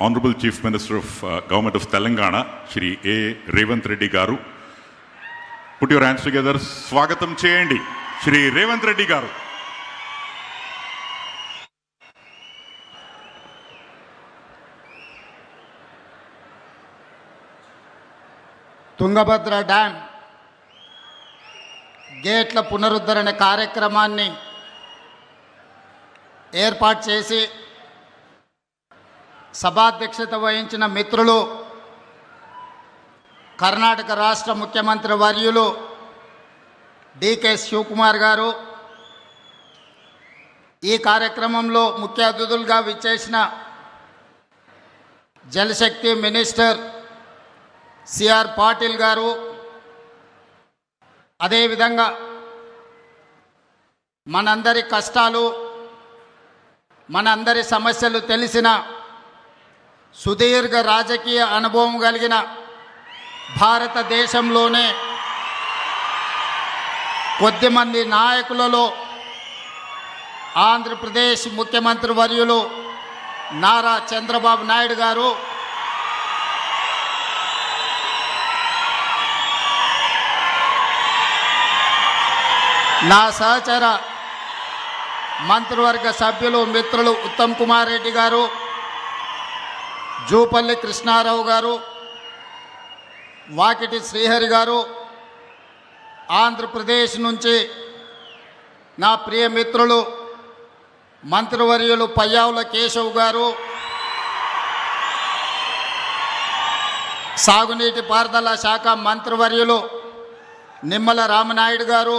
Honorable Chief Minister of Government of Telangana, Shri A. Revanth Reddy Garu. Put your hands together. Swagatam cheyandi, Shri Revanth Reddy Garu. Tungabhadra dam గేట్ల పునరుద్ధరణ కార్యక్రమాన్ని ఏర్పాటు చేసి సభాధ్యక్షత వహించిన మిత్రులు కర్ణాటక రాష్ట్ర ముఖ్యమంత్రి వర్యులు డికే శివకుమార్ గారు, ఈ కార్యక్రమంలో ముఖ్య అతిథులుగా విచ్చేసిన జలశక్తి మినిస్టర్ సిఆర్ పాటిల్ గారు, అదేవిధంగా మనందరి కష్టాలు మనందరి సమస్యలు తెలిసిన సుదీర్ఘ రాజకీయ అనుభవం కలిగిన భారతదేశంలోనే కొద్దిమంది నాయకులలో ఆంధ్రప్రదేశ్ ముఖ్యమంత్రి వర్యులు నారా చంద్రబాబు నాయుడు గారు, నా సహచర మంత్రివర్గ సభ్యులు మిత్రులు ఉత్తమ్ కుమార్ రెడ్డి గారు, జూపల్లి కృష్ణారావు గారు, వాకిటి శ్రీహరి గారు, ఆంధ్రప్రదేశ్ నుంచి నా ప్రియ మిత్రులు మంత్రివర్యులు పయ్యావుల కేశవ్ గారు, సాగునీటి పారుదల శాఖ మంత్రివర్యులు నిమ్మల రామనాయుడు గారు,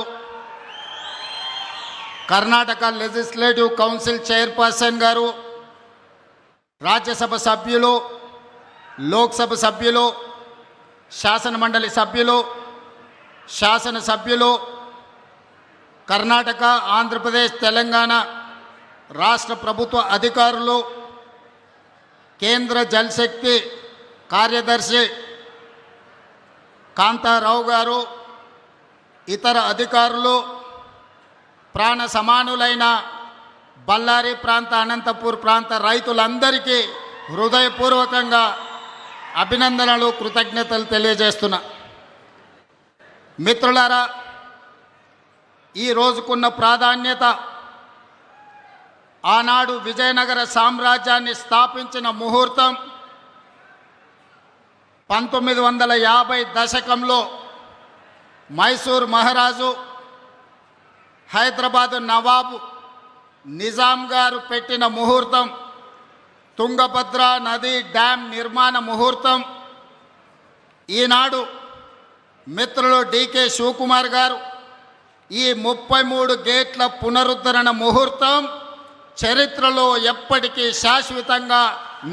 కర్ణాటక లెజిస్లేటివ్ కౌన్సిల్ చైర్పర్సన్ గారు, రాజ్యసభ సభ్యులు, లోక్సభ సభ్యులు, శాసనమండలి సభ్యులు, శాసనసభ్యులు, కర్ణాటక, ఆంధ్రప్రదేశ్, తెలంగాణ రాష్ట్ర ప్రభుత్వ అధికారులు, కేంద్ర జలశక్తి కార్యదర్శి కాంతారావు గారు, ఇతర అధికారులు, ప్రాణ సమానులైన బళ్ళారి ప్రాంత, అనంతపూర్ ప్రాంత రైతులందరికీ హృదయపూర్వకంగా అభినందనలు, కృతజ్ఞతలు తెలియజేస్తున్నా. మిత్రులారా, ఈ రోజుకున్న ప్రాధాన్యత ఆనాడు విజయనగర సామ్రాజ్యాన్ని స్థాపించిన ముహూర్తం 1950 దశకంలో మైసూర్ మహారాజు, హైదరాబాదు నవాబు నిజాం గారు పెట్టిన ముహూర్తం, తుంగభద్ర నది డ్యామ్ నిర్మాణ ముహూర్తం. ఈనాడు మిత్రులు డికే శివకుమార్ గారు ఈ 33 గేట్ల పునరుద్ధరణ ముహూర్తం చరిత్రలో ఎప్పటికీ శాశ్వతంగా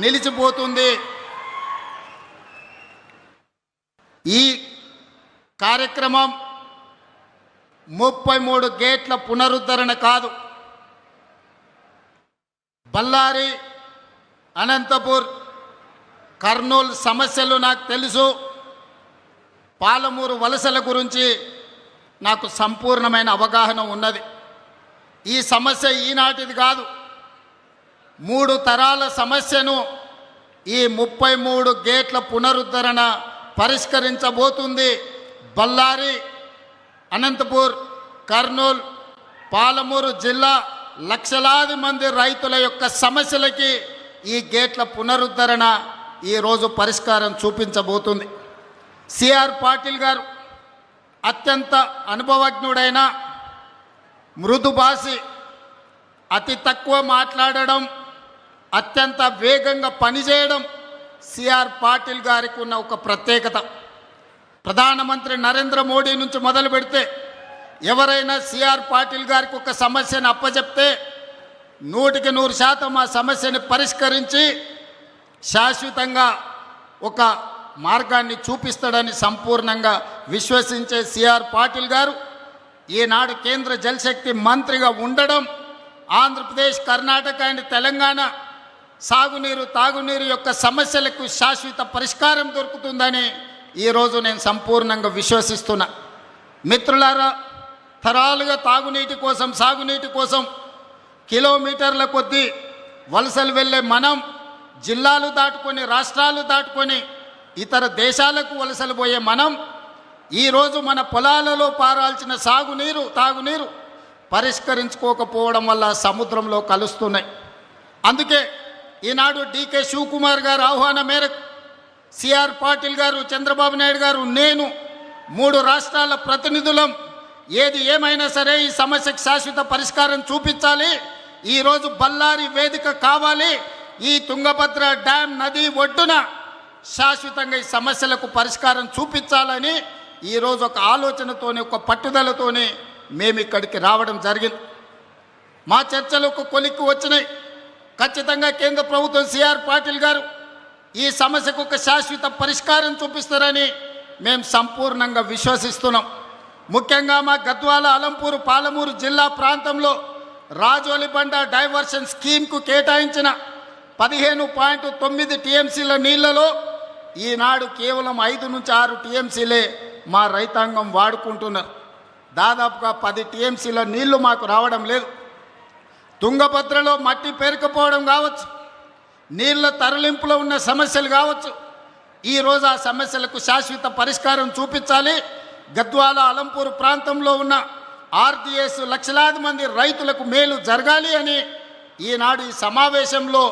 నిలిచిపోతుంది. ఈ కార్యక్రమం 33 గేట్ల పునరుద్ధరణ కాదు, బళ్ళారి, అనంతపూర్, కర్నూలు సమస్యలు నాకు తెలుసు, పాలమూరు వలసల గురించి నాకు సంపూర్ణమైన అవగాహన ఉన్నది. ఈ సమస్య ఈనాటిది కాదు, 3 తరాల సమస్యను ఈ 33 గేట్ల పునరుద్ధరణ పరిష్కరించబోతుంది. బళ్ళారి, అనంతపూర్, కర్నూలు, పాలమూరు జిల్లా లక్షలాది మంది రైతుల యొక్క సమస్యలకి ఈ గేట్ల పునరుద్ధరణ ఈరోజు పరిష్కారం చూపించబోతుంది. సిఆర్ పాటిల్ గారు అత్యంత అనుభవజ్ఞుడైన, మృదుభాషి, అతి తక్కువ మాట్లాడడం, అత్యంత వేగంగా పనిచేయడం సిఆర్ పాటిల్ గారికి ఉన్న ఒక ప్రత్యేకత. ప్రధానమంత్రి నరేంద్ర మోడీ నుంచి మొదలు పెడితే ఎవరైనా సిఆర్ పాటిల్ గారికి ఒక సమస్యను అప్పచెప్తే 100% ఆ సమస్యని పరిష్కరించి శాశ్వతంగా ఒక మార్గాన్ని చూపిస్తాడని సంపూర్ణంగా విశ్వసించే సిఆర్ పాటిల్ గారు ఈనాడు కేంద్ర జలశక్తి మంత్రిగా ఉండడం, ఆంధ్రప్రదేశ్, కర్ణాటక అండ్ తెలంగాణ సాగునీరు, తాగునీరు యొక్క సమస్యలకు శాశ్వత పరిష్కారం దొరుకుతుందని ఈరోజు నేను సంపూర్ణంగా విశ్వసిస్తున్నా. మిత్రులారా, తరాలుగా తాగునీటి కోసం, సాగునీటి కోసం కిలోమీటర్ల కొద్దీ వలసలు వెళ్ళే మనం జిల్లాలు దాటుకొని రాష్ట్రాలు దాటుకొని ఇతర దేశాలకు వలసలు పోయే మనం ఈరోజు మన పొలాలలో పారాల్సిన సాగునీరు తాగునీరు పరిష్కరించుకోకపోవడం వల్ల సముద్రంలో కలుస్తున్నాయి. అందుకే ఈనాడు డీకే శివకుమార్ గారు ఆహ్వానం మేరకు సిఆర్ పాటిల్ గారు, చంద్రబాబు నాయుడు గారు, నేను 3 రాష్ట్రాల ప్రతినిధులం ఏది ఏమైనా సరే ఈ సమస్యకు శాశ్వత పరిష్కారం చూపించాలి. ఈరోజు బళ్ళారి వేదిక కావాలి. ఈ తుంగభద్ర డ్యామ్ నది ఒడ్డున శాశ్వతంగా ఈ సమస్యలకు పరిష్కారం చూపించాలని ఈరోజు ఒక ఆలోచనతోని ఒక పట్టుదలతోని మేము ఇక్కడికి రావడం జరిగింది. మా చర్చలు ఒక కొలిక్కి వచ్చినాయి. ఖచ్చితంగా కేంద్ర ప్రభుత్వం సిఆర్ పాటిల్ గారు ఈ సమస్యకు ఒక శాశ్వత పరిష్కారం చూపిస్తారని మేము సంపూర్ణంగా విశ్వసిస్తున్నాం. ముఖ్యంగా మా గద్వాల, అలంపూరు, పాలమూరు జిల్లా ప్రాంతంలో రాజోలిబండ డైవర్షన్ స్కీమ్కు కేటాయించిన 15.9 టీఎంసీల నీళ్లలో ఈనాడు కేవలం 5 నుంచి 6 టీఎంసీలే మా రైతాంగం వాడుకుంటున్నారు. దాదాపుగా 10 టీఎంసీల నీళ్లు మాకు రావడం లేదు. తుంగభద్రలో మట్టి పేరుకుపోవడం కావచ్చు, నీళ్ల తరలింపులో ఉన్న సమస్యలు కావచ్చు. ఈరోజు ఆ సమస్యలకు శాశ్వత పరిష్కారం చూపించాలి. గద్వాల, అలంపూరు ప్రాంతంలో ఉన్న ఆర్డీఎస్ లక్షలాది మంది రైతులకు మేలు జరగాలి అని ఈనాడు ఈ సమావేశంలో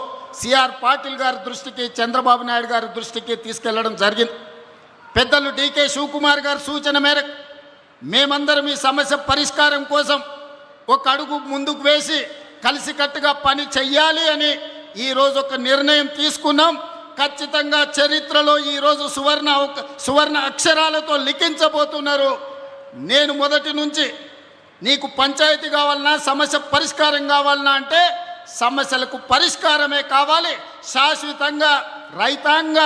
సిఆర్ పాటిల్ గారి దృష్టికి, చంద్రబాబు నాయుడు గారి దృష్టికి తీసుకెళ్లడం జరిగింది. పెద్దలు డీకే శివకుమార్ గారి సూచన మేరకు మేమందరం ఈ సమస్య పరిష్కారం కోసం ఒక అడుగు ముందుకు వేసి కలిసికట్టుగా పని చెయ్యాలి అని ఈరోజు ఒక నిర్ణయం తీసుకున్నాం. ఖచ్చితంగా చరిత్రలో ఈరోజు సువర్ణ అక్షరాలతో లిఖించబోతున్నారు. నేను మొదటి నుంచి నీకు పంచాయతీ కావాలన్నా, సమస్య పరిష్కారం కావాలన్నా అంటే సమస్యలకు పరిష్కారమే కావాలి, శాశ్వతంగా రైతాంగ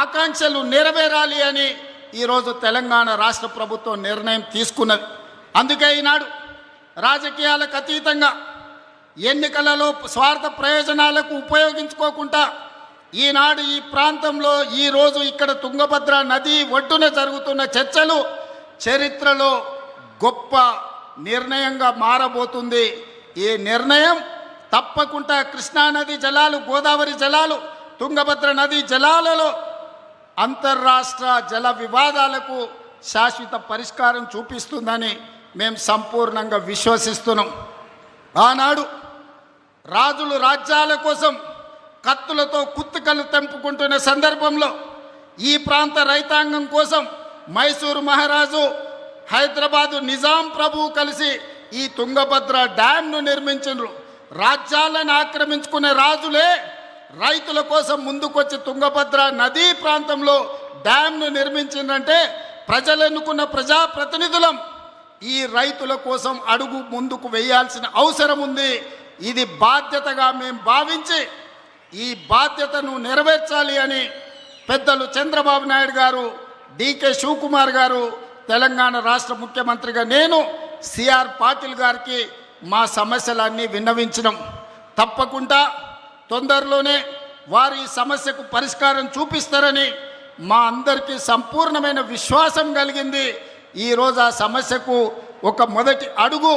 ఆకాంక్షలు నెరవేరాలి అని ఈరోజు తెలంగాణ రాష్ట్ర ప్రభుత్వం నిర్ణయం తీసుకున్నది. అందుకే ఈనాడు రాజకీయాలకు అతీతంగా ఎన్నికలలో స్వార్థ ప్రయోజనాలకు ఉపయోగించుకోకుండా ఈనాడు ఈ ప్రాంతంలో ఈరోజు ఇక్కడ తుంగభద్ర నది ఒడ్డున జరుగుతున్న చర్చలు చరిత్రలో గొప్ప నిర్ణయంగా మారబోతుంది. ఈ నిర్ణయం తప్పకుండా కృష్ణానది జలాలు, గోదావరి జలాలు, తుంగభద్ర నది జలాలలో అంతర్రాష్ట్ర జల వివాదాలకు శాశ్వత పరిష్కారం చూపిస్తుందని మేము సంపూర్ణంగా విశ్వసిస్తున్నాం. ఆనాడు రాజులు రాజ్యాల కోసం కత్తులతో కుత్తుకలు తెంపుకుంటున్న సందర్భంలో ఈ ప్రాంత రైతాంగం కోసం మైసూరు మహారాజు, హైదరాబాదు నిజాం ప్రభువు కలిసి ఈ తుంగభద్ర డ్యాంను నిర్మించారు. రాజ్యాలను ఆక్రమించుకునే రాజులే రైతుల కోసం ముందుకొచ్చి తుంగభద్ర నదీ ప్రాంతంలో డ్యాంను నిర్మించిందంటే ప్రజలు ఎన్నుకున్న ప్రజాప్రతినిధులం ఈ రైతుల కోసం అడుగు ముందుకు వేయాల్సిన అవసరం ఉంది. ఇది బాధ్యతగా మేము భావించి ఈ బాధ్యతను నెరవేర్చాలి అని పెద్దలు చంద్రబాబు నాయుడు గారు, డీకే శివకుమార్ గారు, తెలంగాణ రాష్ట్ర ముఖ్యమంత్రిగా నేను సిఆర్ పాటిల్ గారికి మా సమస్యలన్నీ విన్నవించినాం. తప్పకుండా తొందరలోనే వారు ఈ సమస్యకు పరిష్కారం చూపిస్తారని మా అందరికీ సంపూర్ణమైన విశ్వాసం కలిగింది. ఈరోజు ఆ సమస్యకు ఒక మొదటి అడుగు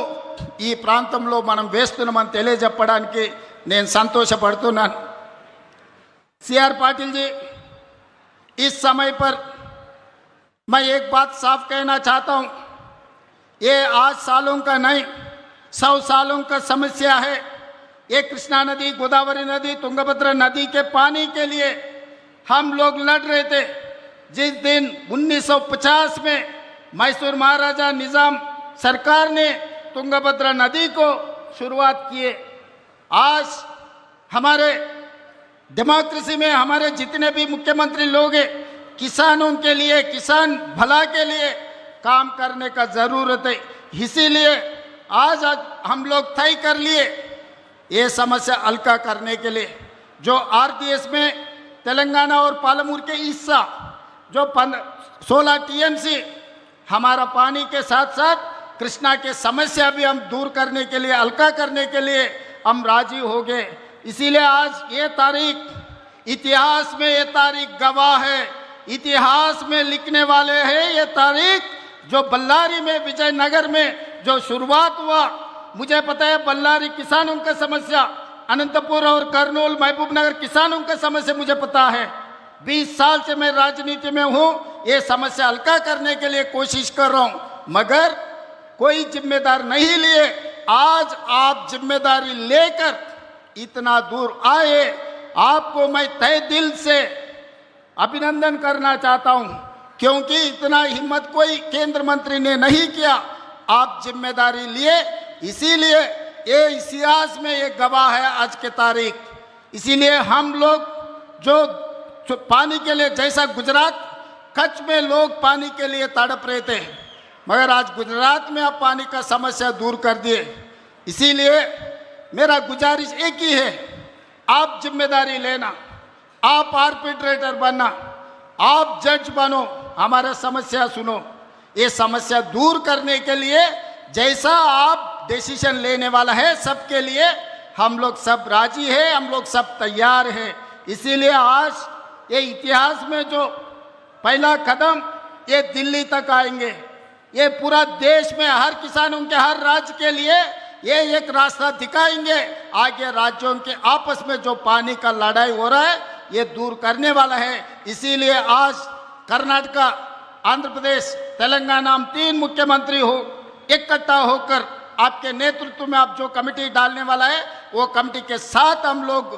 ఈ ప్రాంతంలో మనం వేస్తున్నామని తెలియజెప్పడానికి నేను సంతోషపడుతున్నాను. सीआर पाटिल जी, इस समय पर मैं एक बात साफ कहना चाहता हूँ, ये आज सालों का नहीं 100 सालों का समस्या है। ये कृष्णा नदी, गोदावरी नदी, तुंगभद्रा नदी के पानी के लिए हम लोग लड़ रहे थे। जिस दिन 1950 में मैसूर महाराजा निज़ाम सरकार ने तुंगभद्रा नदी को शुरुआत किए, आज हमारे डेमोक्रेसी में हमारे जितने भी मुख्यमंत्री लोग हैं, किसानों के लिए, किसान भला के लिए काम करने का ज़रूरत है। इसीलिए आज हम लोग तय कर लिए ये समस्या हल्का करने के लिए जो आरडीएस में तेलंगाना और पालमूर के हिस्सा जो 16 टीएमसी हमारा पानी के साथ साथ कृष्णा के समस्या भी हम दूर करने के लिए, हल्का करने के लिए हम राजी हो गए। इसीलिए आज ये तारीख, इतिहास में ये तारीख गवाह है, इतिहास में लिखने वाले हैं ये तारीख। जो बल्लारी में, विजयनगर में जो शुरुआत हुआ, मुझे पता है बल्लारी किसानों की समस्या अनंतपुर और कर्नूल महबूबनगर किसानों का समस्या मुझे पता है। 20 साल से मैं राजनीति में हूँ, ये समस्या हल्का करने के लिए कोशिश कर रहा हूँ, मगर कोई जिम्मेदार नहीं लिए। आज आप जिम्मेदारी लेकर इतना दूर आए, आपको मैं तहे दिल से अभिनंदन करना चाहता हूं, क्योंकि इतना हिम्मत कोई केंद्र मंत्री ने नहीं किया। आप जिम्मेदारी लिए, इसीलिए ये इतिहास में ये गवाह है आज के तारीख। इसीलिए हम लोग जो पानी के लिए, जैसा गुजरात कच्छ में लोग पानी के लिए तड़प रहे थे, मगर आज गुजरात में आप पानी का समस्या दूर कर दिए। इसीलिए मेरा गुजारिश एक ही है, आप जिम्मेदारी लेना, आप आर्बिट्रेटर बनना, आप जज बनो, हमारा समस्या सुनो। ये समस्या दूर करने के लिए जैसा आप डिसीजन लेने वाला है, सबके लिए हम लोग सब राजी हैं, हम लोग सब तैयार हैं। इसीलिए आज ये इतिहास में जो पहला कदम ये दिल्ली तक आएंगे, ये पूरा देश में हर किसानों के हर राज्य के लिए ये एक रास्ता दिखाएंगे। आगे राज्यों के आपस में जो पानी का लड़ाई हो रहा है, ये दूर करने वाला है। इसीलिए आज कर्नाटका, आंध्र प्रदेश, तेलंगाना, हम 3 मुख्यमंत्री हो इकट्ठा होकर आपके नेतृत्व में आप जो कमेटी डालने वाला है, वो कमेटी के साथ हम लोग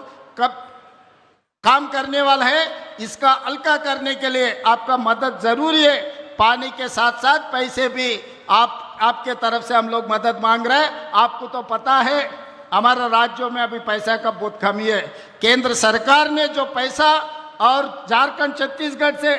काम करने वाला है। इसका हल्का करने के लिए आपका मदद जरूरी है। पानी के साथ साथ पैसे भी आपके तरफ से हम लोग मदद मांग रहे हैं। आपको तो पता है हमारा राज्यों में अभी पैसा का बहुत कमी है। केंद्र सरकार ने जो पैसा और झारखंड, छत्तीसगढ़ से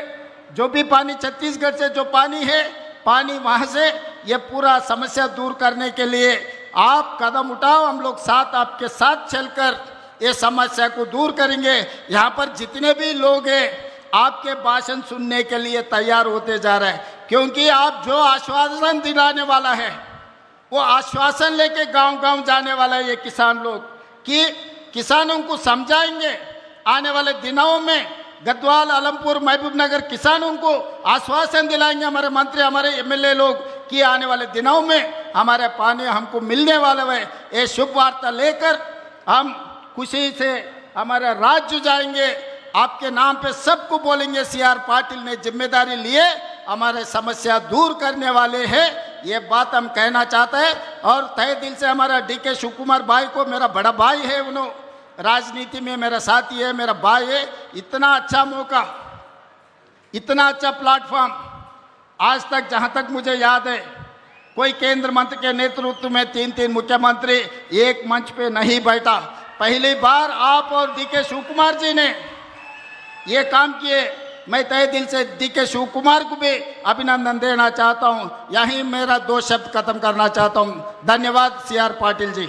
जो भी पानी, छत्तीसगढ़ से जो पानी है, पानी वहाँ से ये पूरा समस्या दूर करने के लिए आप कदम उठाओ। हम लोग साथ आपके साथ चलकर ये समस्या को दूर करेंगे। यहाँ पर जितने भी लोग हैं आपके भाषण सुनने के लिए तैयार होते जा रहे हैं, क्योंकि आप जो आश्वासन दिलाने वाला है, वो आश्वासन लेके गांव-गांव जाने वाला है। ये किसान लोग कि किसानों को समझाएंगे। आने वाले दिनों में गढ़वाल, आलमपुर, महबूबनगर किसानों को आश्वासन दिलाएंगे हमारे मंत्री, हमारे एमएलए लोग कि आने वाले दिनों में हमारे पानी हमको मिलने वाला है। ये शुभ वार्ता लेकर हम खुशी से हमारा राज्य जाएंगे। आपके नाम पे सबको बोलेंगे CR पाटिल ने जिम्मेदारी लिए, हमारे समस्या दूर करने वाले हैं। ये बात हम कहना चाहते हैं। और तहे दिल से हमारा DK शिव कुमार भाई को, मेरा बड़ा भाई है, उन्होंने राजनीति में मेरा साथी है, मेरा भाई है। इतना अच्छा मौका, इतना अच्छा प्लेटफॉर्म आज तक, जहाँ तक मुझे याद है, कोई केंद्र मंत्री के नेतृत्व में 3 मुख्यमंत्री एक मंच पे नहीं बैठा। पहली बार आप और DK शिव कुमार जी ने ये काम किए। मैं तहे दिल से DK शिव कुमार को भी अभिनंदन देना चाहता हूँ। यहीं मेरा 2 शब्द खत्म करना चाहता हूँ। धन्यवाद CR पाटिल जी।